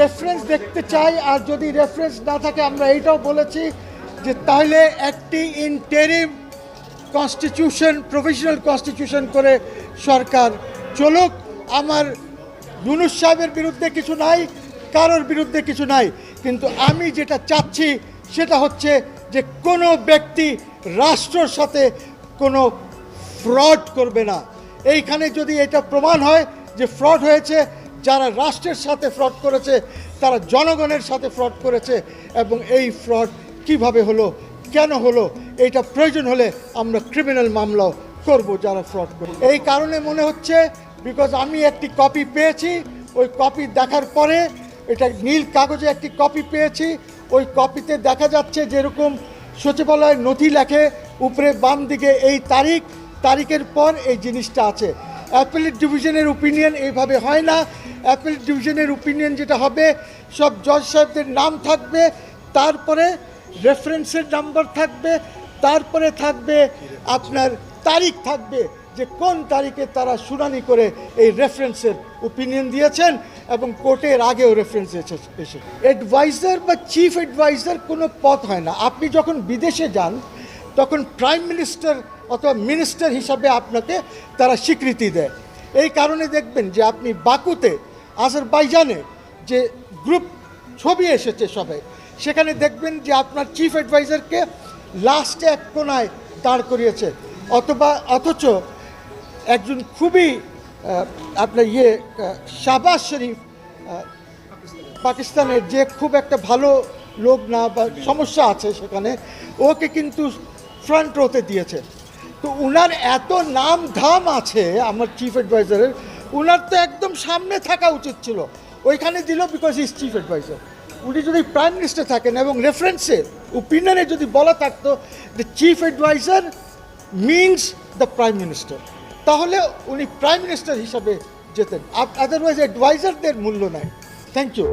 Reference দেখতে চাই, আর যদি রেফারেন্স না থাকে আমরা এইটাও বলেছি যে তাহলে একটি ইন্টারিম কনস্টিটিউশন, প্রফেশনাল কনস্টিটিউশন করে সরকার চলুক। আমার ইউনূস সাহেবের বিরুদ্ধে কিছু নাই, কারোর বিরুদ্ধে কিছু নাই, কিন্তু আমি যেটা চাচ্ছি সেটা হচ্ছে যে কোনো ব্যক্তি রাষ্ট্রের সাথে কোনো ফ্রড করবে না। এইখানে যদি এটা প্রমাণ হয় যে ফ্রড হয়েছে, যারা রাষ্ট্রের সাথে ফ্রড করেছে তারা জনগণের সাথে ফ্রড করেছে, এবং এই ফ্রড কিভাবে হলো, কেন হলো, এইটা প্রয়োজন হলে আমরা ক্রিমিনাল মামলাও করব যারা ফ্রড করে। এই কারণে মনে হচ্ছে, বিকজ আমি একটি কপি পেয়েছি, ওই কপি দেখার পরে, এটা নীল কাগজে একটি কপি পেয়েছি, ওই কপিতে দেখা যাচ্ছে যেরকম সচিবালয় নথি লেখে উপরে বাম দিকে এই তারিখের পর এই জিনিসটা আছে। অ্যাপিলেট ডিভিশনের ওপিনিয়ন এইভাবে হয় না। অ্যাপিলেট ডিভিশনের ওপিনিয়ন যেটা হবে, সব জজ সাহেবদের নাম থাকবে, তারপরে রেফারেন্সের নাম্বার থাকবে, তারপরে থাকবে আপনার তারিখ থাকবে যে কোন তারিখে তারা শুনানি করে এই রেফারেন্সের ওপিনিয়ন দিয়েছেন, এবং কোর্টের আগেও রেফারেন্স এসে। অ্যাডভাইজার বা চিফ অ্যাডভাইজার কোনো পদ হয় না। আপনি যখন বিদেশে যান তখন প্রাইম মিনিস্টার অথবা মিনিস্টার হিসাবে আপনাকে তারা স্বীকৃতি দেয়। এই কারণে দেখবেন যে আপনি বাকুতে, আজারবাইজানে যে গ্রুপ ছবি এসেছে সবাই, সেখানে দেখবেন যে আপনার চিফ অ্যাডভাইজারকে লাস্টে এক কোনায় দাঁড় করিয়েছে, অথচ একজন খুবই আপনার শাহবাজ শরীফ, পাকিস্তানের, যে খুব একটা ভালো লোক না বা সমস্যা আছে সেখানে, ওকে কিন্তু ফ্রন্ট রোতে দিয়েছে। তো উনার এত নাম ধাম আছে আমার চিফ অ্যাডভাইজারের, উনার তো একদম সামনে থাকা উচিত ছিল, ওইখানে দিল বিকজ ইজ চিফ অ্যাডভাইজার। উনি যদি প্রাইম মিনিস্টার থাকেন এবং রেফারেন্সে ওপিনিয়নে যদি বলা থাকতো the chief adviser means the prime minister, তাহলে উনি প্রাইম মিনিস্টার হিসাবে যেতেন। আদারওয়াইজ অ্যাডভাইজারদের মূল্য নাই। Thank you.